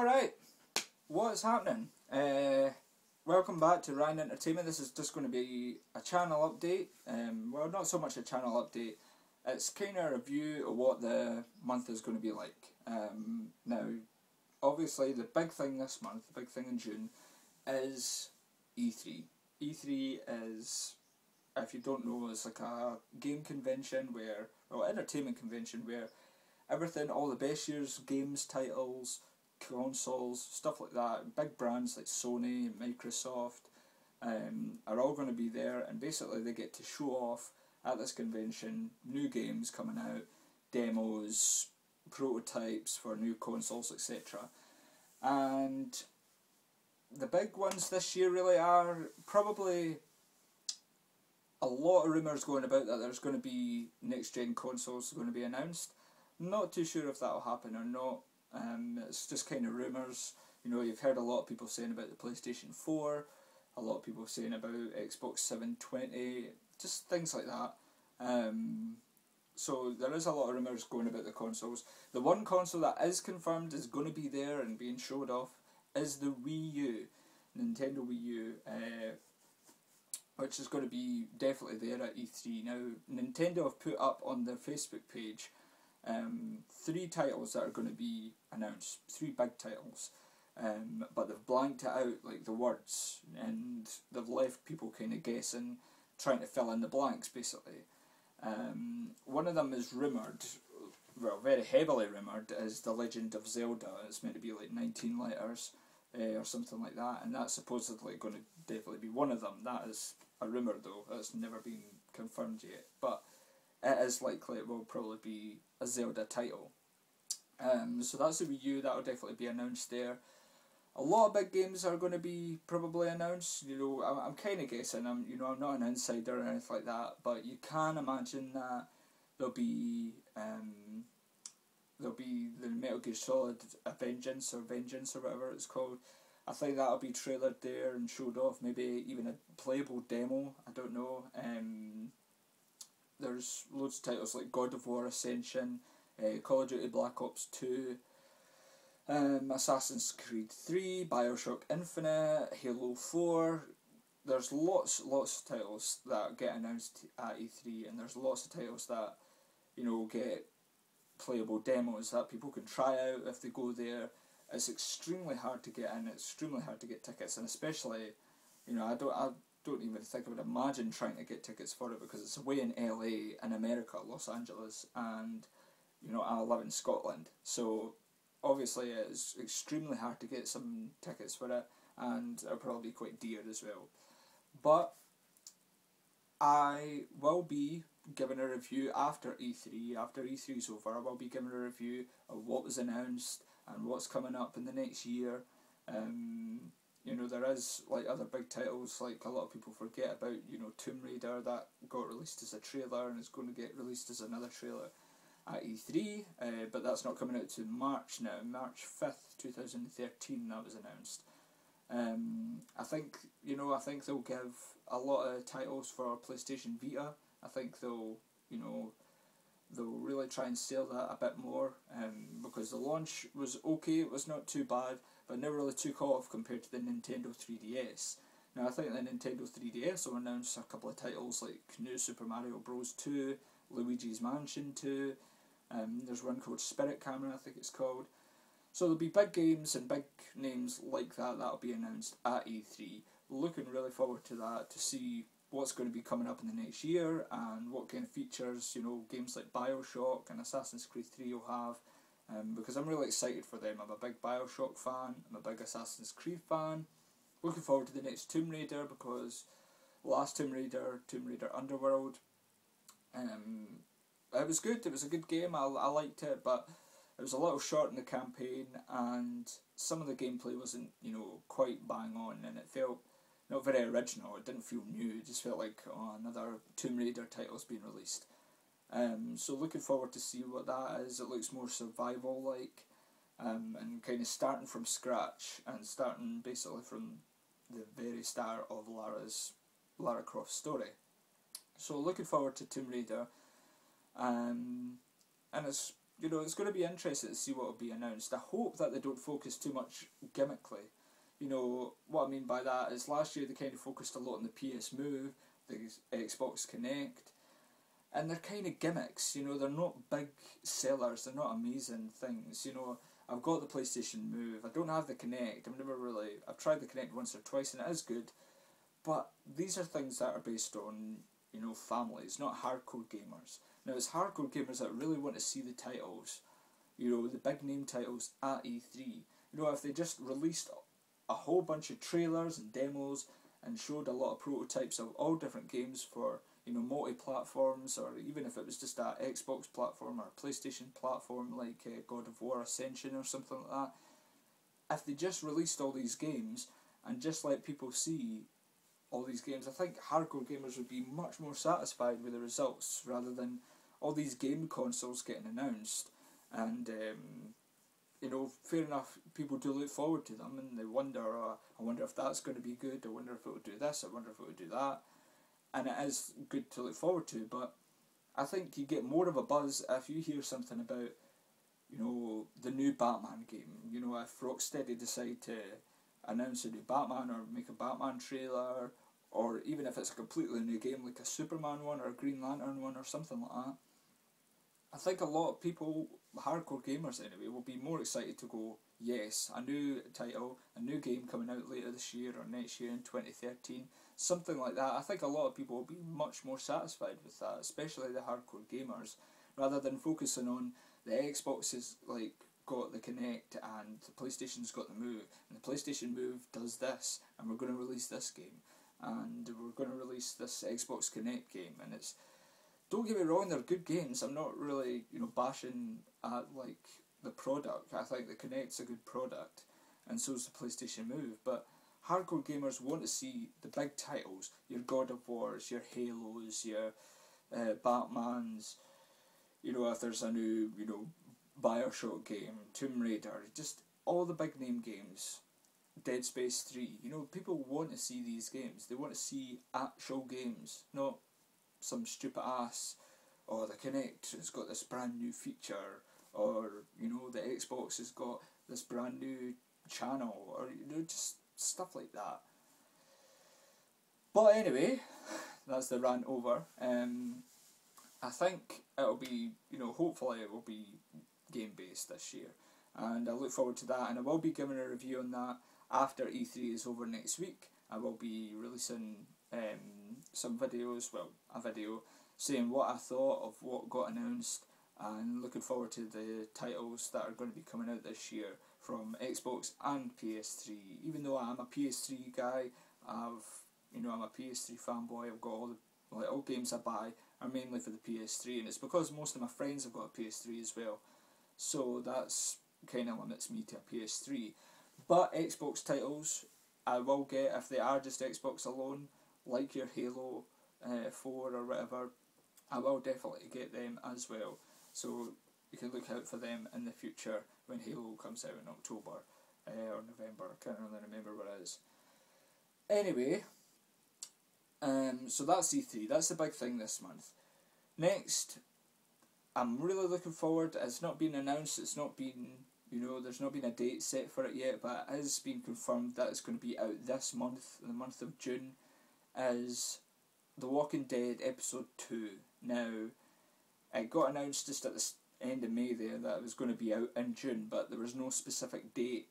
Alright, what's happening? Welcome back to Ryan Entertainment. This is just going to be a channel update. Well, not so much a channel update. It's kind of a review of what the month is going to be like. Now, obviously the big thing this month, the big thing in June, is E3. E3 is, if you don't know, is like a game convention where, well, entertainment convention where everything, all the best year's games, titles, consoles, stuff like that, big brands like Sony and Microsoft are all going to be there, and basically they get to show off at this convention new games coming out, demos, prototypes for new consoles, etc. And the big ones this year really are probably a lot of rumours going about that there's going to be next gen consoles going to be announced. Not too sure if that'll happen or not. It's just kind of rumours. You know, you've heard a lot of people saying about the PlayStation 4, a lot of people saying about Xbox 720, just things like that. So there is a lot of rumours going about the consoles. The one console that is confirmed is going to be there and being showed off is the Wii U, Nintendo Wii U, which is going to be definitely there at E3. Now, Nintendo have put up on their Facebook page 3 titles that are going to be announced, 3 big titles, but they've blanked it out, like the words, and they've left people kind of guessing, trying to fill in the blanks basically. One of them is rumoured, well, very heavily rumoured, is The Legend of Zelda. It's meant to be like 19 letters or something like that, and that's supposedly going to definitely be one of them. That is a rumour though, it's never been confirmed yet, but it is likely it will probably be a Zelda title. So that's the Wii U, that will definitely be announced there. A lot of big games are going to be probably announced. You know, I'm kind of guessing. I'm not an insider or anything like that, but you can imagine that there'll be the Metal Gear Solid Vengeance or whatever it's called. I think that'll be trailered there and showed off. Maybe even a playable demo. I don't know. There's loads of titles like God of War Ascension, Call of Duty Black Ops 2, Assassin's Creed 3, Bioshock Infinite, Halo 4. There's lots of titles that get announced at E3, and there's lots of titles that, you know, get playable demos that people can try out if they go there. It's extremely hard to get in, it's extremely hard to get tickets, and especially, you know, I don't even think I would imagine trying to get tickets for it because it's away in LA, in America, Los Angeles, and you know, I live in Scotland, so obviously it's extremely hard to get some tickets for it, and it'll probably be quite dear as well. But I will be giving a review after E3. After E3 is over, I will be giving a review of what was announced and what's coming up in the next year. You know, there is like other big titles, like a lot of people forget about, you know, Tomb Raider that got released as a trailer and is going to get released as another trailer at E3, but that's not coming out to March now, March 5th, 2013 that was announced. I think they'll give a lot of titles for PlayStation Vita. I think they'll really try and sell that a bit more, because the launch was okay, it was not too bad, but never really took off compared to the Nintendo 3DS. Now I think the Nintendo 3DS will announce a couple of titles like New Super Mario Bros. 2, Luigi's Mansion 2, there's one called Spirit Camera, I think it's called. So there'll be big games and big names like that that'll be announced at E3. Looking really forward to that, to see what's going to be coming up in the next year and what kind of features, you know, games like Bioshock and Assassin's Creed 3 will have, because I'm really excited for them. I'm a big Bioshock fan, I'm a big Assassin's Creed fan. Looking forward to the next Tomb Raider, because last Tomb Raider Underworld, it was good, it was a good game, I liked it, but it was a little short in the campaign and some of the gameplay wasn't, you know, quite bang on, and it felt not very original, it didn't feel new, it just felt like, oh, another Tomb Raider title's been released. So looking forward to see what that is. It looks more survival-like, and kind of starting from scratch, and starting basically from the very start of Lara Croft's story. So looking forward to Tomb Raider, and it's you know, it's going to be interesting to see what will be announced. I hope that they don't focus too much gimmickly. You know, what I mean by that is last year they kind of focused a lot on the PS Move, the Xbox Connect, and they're kind of gimmicks. You know, they're not big sellers, they're not amazing things. You know, I've got the PlayStation Move, I don't have the Connect, I've tried the Connect once or twice and it is good, but these are things that are based on, you know, families, not hardcore gamers. Now it's hardcore gamers that really want to see the titles, you know, the big name titles at E3. You know, if they just released a whole bunch of trailers and demos and showed a lot of prototypes of all different games for, you know, multi-platforms, or even if it was just a Xbox platform or a PlayStation platform like God of War Ascension or something like that, if they just released all these games and just let people see all these games, I think hardcore gamers would be much more satisfied with the results rather than all these game consoles getting announced. And you know, fair enough, people do look forward to them and they wonder, I wonder if that's going to be good, I wonder if it will do this, I wonder if it will do that. And it is good to look forward to, but I think you get more of a buzz if you hear something about, you know, the new Batman game. You know, if Rocksteady decide to announce a new Batman or make a Batman trailer, or even if it's a completely new game like a Superman one or a Green Lantern one or something like that, I think a lot of people, hardcore gamers anyway, will be more excited to go, yes, a new title, a new game coming out later this year or next year in 2013, something like that. I think a lot of people will be much more satisfied with that, especially the hardcore gamers, rather than focusing on the Xbox is like got the Kinect and the PlayStation's got the Move, and the PlayStation Move does this, and we're going to release this game, and we're going to release this Xbox Kinect game, and it's, don't get me wrong, they're good games. I'm not really, you know, bashing at like the product. I think the Kinect's a good product, and so is the PlayStation Move. But hardcore gamers want to see the big titles, your God of Wars, your Halos, your Batmans. You know, if there's a new, you know, Bioshock game, Tomb Raider, just all the big name games. Dead Space 3. You know, people want to see these games. They want to see actual games, not some stupid ass, or the Kinect has got this brand new feature, or, you know, the Xbox has got this brand new channel, or, you know, just stuff like that. But anyway, that's the rant over. I think it'll be, you know, hopefully it will be game based this year, and I look forward to that, and I will be giving a review on that after E3 is over next week. I will be releasing some videos, well, a video saying what I thought of what got announced, and looking forward to the titles that are going to be coming out this year from Xbox and PS3. Even though I'm a PS3 guy, I'm a PS3 fanboy. I've got all games I buy are mainly for the PS3, and it's because most of my friends have got a PS3 as well. So that's kind of limits me to a PS3. But Xbox titles I will get if they are just Xbox alone, like your Halo 4 or whatever. I will definitely get them as well. So you can look out for them in the future when Halo comes out in October or November. I can't really remember what it is. Anyway, so that's E3. That's the big thing this month. Next, I'm really looking forward. It's not been announced. It's not been, you know, there's not been a date set for it yet, but it has been confirmed that it's going to be out this month, the month of June, is The Walking Dead Episode 2. Now, it got announced just at the end of May there that it was going to be out in June, but there was no specific date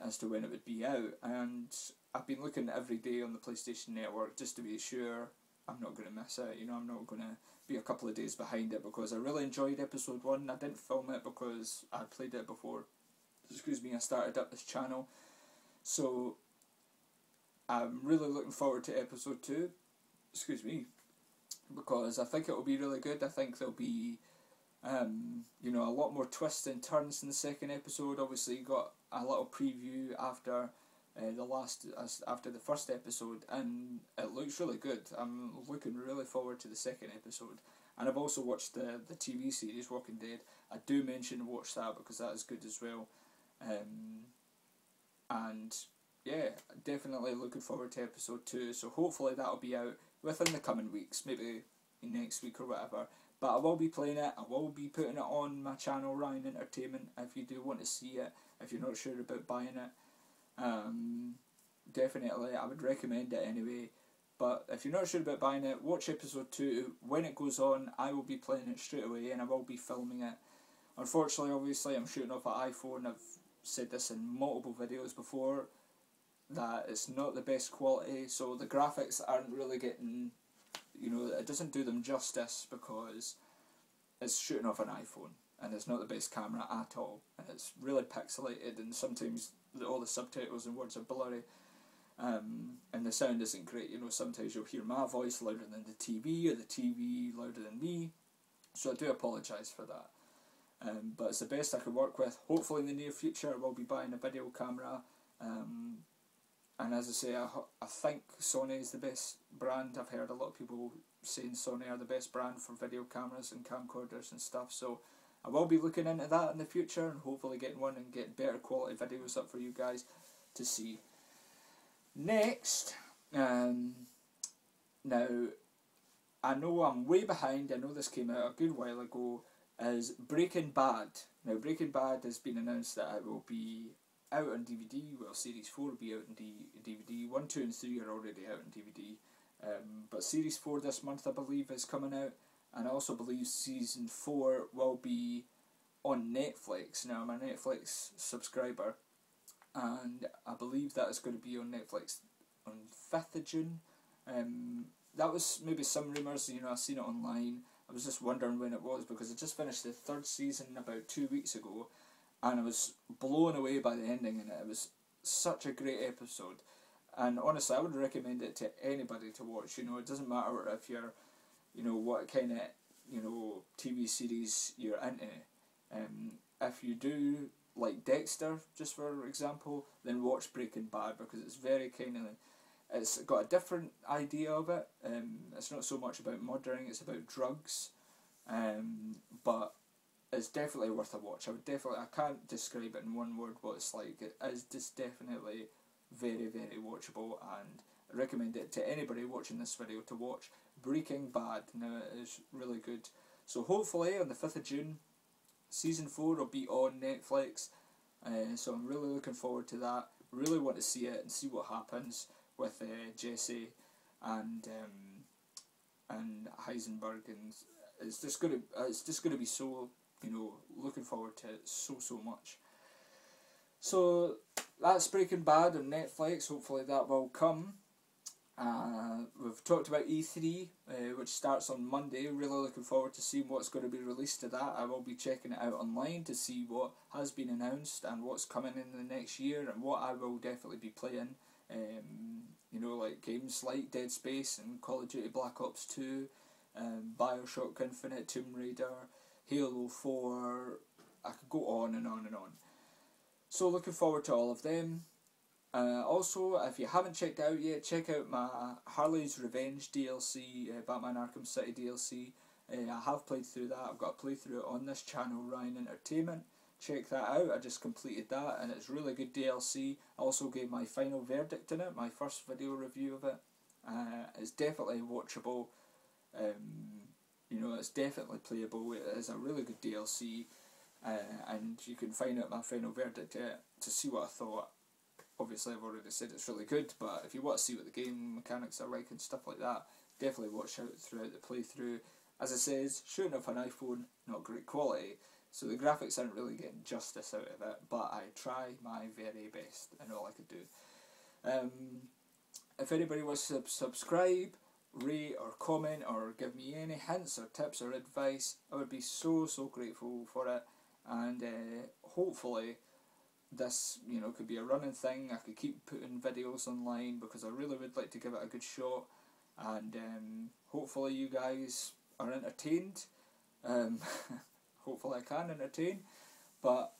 as to when it would be out, and I've been looking every day on the PlayStation Network just to be sure I'm not going to miss it. You know, I'm not going to be a couple of days behind it, because I really enjoyed Episode 1. I didn't film it because I played it before, I started up this channel, so I'm really looking forward to Episode 2, because I think it will be really good. I think there'll be you know, a lot more twists and turns in the second episode. Obviously you got a little preview after after the first episode, and it looks really good. I'm looking really forward to the second episode, and I've also watched the TV series Walking Dead. I do mention watch that because that is good as well, and yeah, definitely looking forward to episode 2. So hopefully that'll be out within the coming weeks, maybe next week or whatever. But I will be playing it, I will be putting it on my channel, Ryan Entertainment, if you do want to see it, if you're not sure about buying it. Definitely, I would recommend it anyway. But if you're not sure about buying it, watch episode 2. When it goes on, I will be playing it straight away and I will be filming it. Unfortunately, obviously, I'm shooting off an iPhone. I've said this in multiple videos before, that it's not the best quality, so the graphics aren't really getting, it doesn't do them justice because it's shooting off an iPhone and it's not the best camera at all, and it's really pixelated, and sometimes all the subtitles and words are blurry, and the sound isn't great. Sometimes you'll hear my voice louder than the TV or the TV louder than me, so I do apologise for that. But it's the best I could work with. Hopefully in the near future I will be buying a video camera, and as I say, I think Sony is the best brand. I've heard a lot of people saying Sony are the best brand for video cameras and camcorders and stuff, so I will be looking into that in the future and hopefully getting one and get better quality videos up for you guys to see. Next, now I know I'm way behind, I know this came out a good while ago, is Breaking Bad. Now Breaking Bad has been announced that it will be out on DVD, well Series 4 will be out on DVD, 1, 2 and 3 are already out on DVD, but Series 4 this month I believe is coming out, and I also believe Season 4 will be on Netflix. Now I'm a Netflix subscriber, and I believe that is going to be on Netflix on 5th of June. That was maybe some rumours, I've seen it online. I was just wondering when it was because I just finished the 3rd season about 2 weeks ago, and I was blown away by the ending in it. It was such a great episode, and honestly I would recommend it to anybody to watch. It doesn't matter if you're, what kind of, TV series you're into. If you do like Dexter, just for example, then watch Breaking Bad, because it's very kind of, it's got a different idea of it. It's not so much about murdering, it's about drugs, but it's definitely worth a watch. I can't describe it in one word what it's like. It is just definitely very, very watchable, and I recommend it to anybody watching this video to watch Breaking Bad. Now it is really good. So hopefully on the 5th of June, Season 4 will be on Netflix, so I'm really looking forward to that. Really want to see it and see what happens with Jesse and Heisenberg, and it's just gonna be so, looking forward to it so much. So that's Breaking Bad on Netflix. Hopefully that will come. We've talked about E3, which starts on Monday. Really looking forward to seeing what's going to be released to that. I will be checking it out online to see what has been announced and what's coming in the next year, and what I will definitely be playing. Like games like Dead Space and Call of Duty Black Ops 2, Bioshock Infinite, Tomb Raider, Halo 4, I could go on and on and on. So looking forward to all of them. Also, if you haven't checked out yet, check out my Harley's Revenge DLC, Batman Arkham City DLC. I have played through that. I've got a playthrough on this channel, Ryan Entertainment. Check that out. I just completed that, and it's really good DLC. I also gave my final verdict in it, my first video review of it. It's definitely watchable. It's definitely playable. It is a really good DLC, and you can find out my final verdict to see what I thought. Obviously I've already said it's really good, but if you want to see what the game mechanics are like and stuff like that, definitely watch out throughout the playthrough. As I said, shooting off an iPhone, not great quality, so the graphics aren't really getting justice out of it, but I try my very best and all I could do. If anybody wants to subscribe, rate or comment or give me any hints or tips or advice, I would be so grateful for it, and hopefully this could be a running thing. I could keep putting videos online because I really would like to give it a good shot, and hopefully you guys are entertained. Hopefully I can entertain, but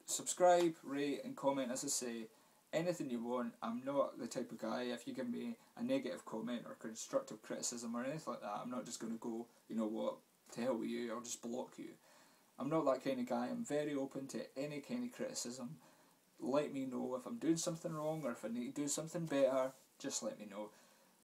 subscribe, rate and comment. As I say, anything you want. I'm not the type of guy, if you give me a negative comment or constructive criticism or anything like that, I'm not just going to go, you know what, to hell with you, I'll just block you. I'm not that kind of guy. I'm very open to any kind of criticism. Let me know if I'm doing something wrong, or if I need to do something better, just let me know.